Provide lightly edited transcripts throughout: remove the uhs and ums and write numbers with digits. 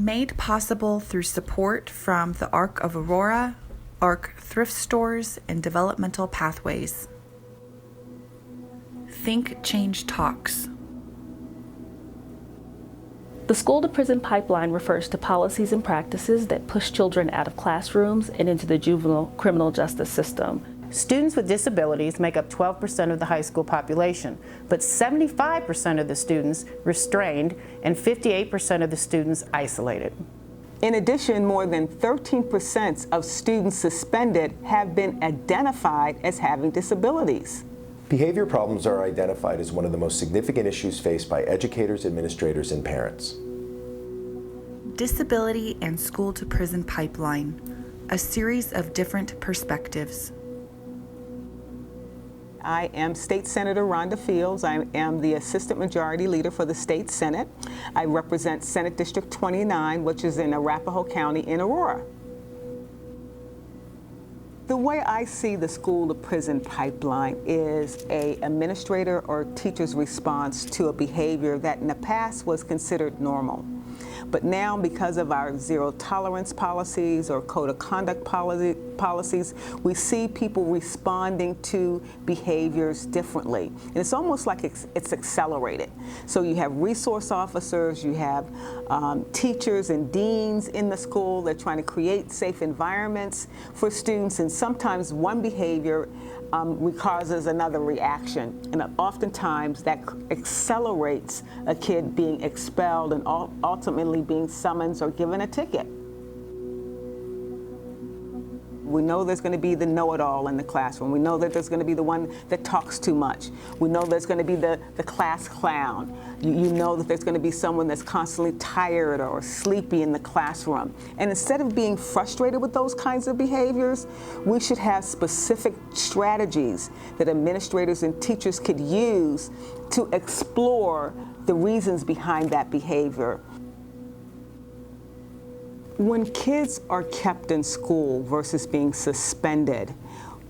Made possible through support from the Arc of Aurora, Arc Thrift Stores, and Developmental Pathways. THINK+change Talks. The school-to-prison pipeline refers to policies and practices that push children out of classrooms and into the juvenile criminal justice system. Students with disabilities make up 12% of the high school population, but 75% of the students restrained and 58% of the students isolated. In addition, more than 13% of students suspended have been identified as having disabilities. Behavior problems are identified as one of the most significant issues faced by educators, administrators, and parents. Disability and School-to-Prison Pipeline, a series of different perspectives. I am State Senator Rhonda Fields. I am the Assistant Majority Leader for the State Senate. I represent Senate District 29, which is in Arapahoe County in Aurora. The way I see the school-to-prison pipeline is an administrator or teacher's response to a behavior that in the past was considered normal. But now, because of our zero tolerance policies or code of conduct policies, we see people responding to behaviors differently. And it's almost like it's accelerated. So you have resource officers, you have teachers and deans in the school. They're trying to create safe environments for students, and sometimes one behavior causes another reaction, and oftentimes that accelerates a kid being expelled and ultimately being summoned or given a ticket. We know there's going to be the know-it-all in the classroom. We know that there's going to be the one that talks too much. We know there's going to be the class clown. You know that there's going to be someone that's constantly tired or sleepy in the classroom. And instead of being frustrated with those kinds of behaviors, we should have specific strategies that administrators and teachers could use to explore the reasons behind that behavior. When kids are kept in school versus being suspended,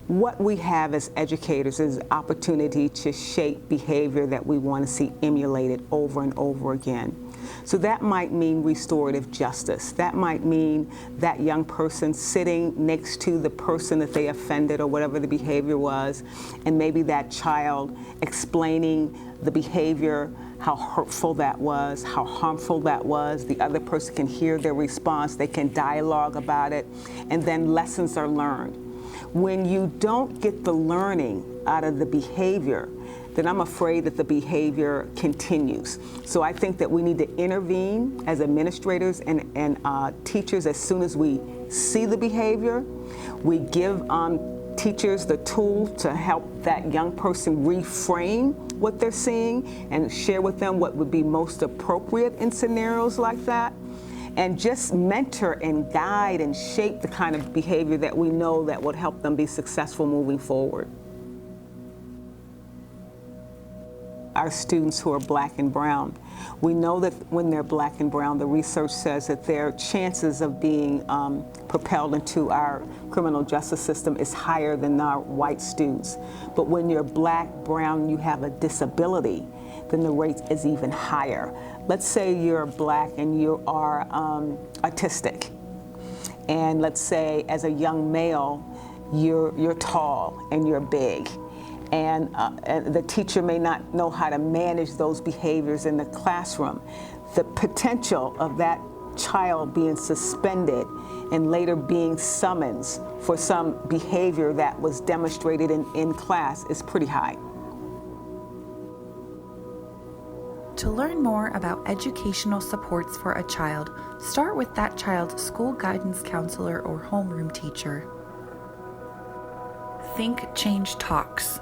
what we have as educators is opportunity to shape behavior that we want to see emulated over and over again. So that might mean restorative justice. That might mean that young person sitting next to the person that they offended or whatever the behavior was, and maybe that child explaining the behavior, how hurtful that was, how harmful that was. The other person can hear their response, they can dialogue about it, and then lessons are learned. When you don't get the learning out of the behavior, then I'm afraid that the behavior continues. So I think that we need to intervene as administrators and teachers as soon as we see the behavior. We give teachers the tool to help that young person reframe what they're seeing and share with them what would be most appropriate in scenarios like that, and just mentor and guide and shape the kind of behavior that we know that would help them be successful moving forward. Our students who are black and brown, we know that when they're black and brown, the research says that their chances of being propelled into our criminal justice system is higher than our white students. But when you're black, brown, you have a disability, then the rate is even higher. Let's say you're black and you are autistic. And let's say as a young male, you're tall and you're big. And the teacher may not know how to manage those behaviors in the classroom. The potential of that child being suspended and later being summoned for some behavior that was demonstrated in class is pretty high. To learn more about educational supports for a child, start with that child's school guidance counselor or homeroom teacher. THINK+change Talks.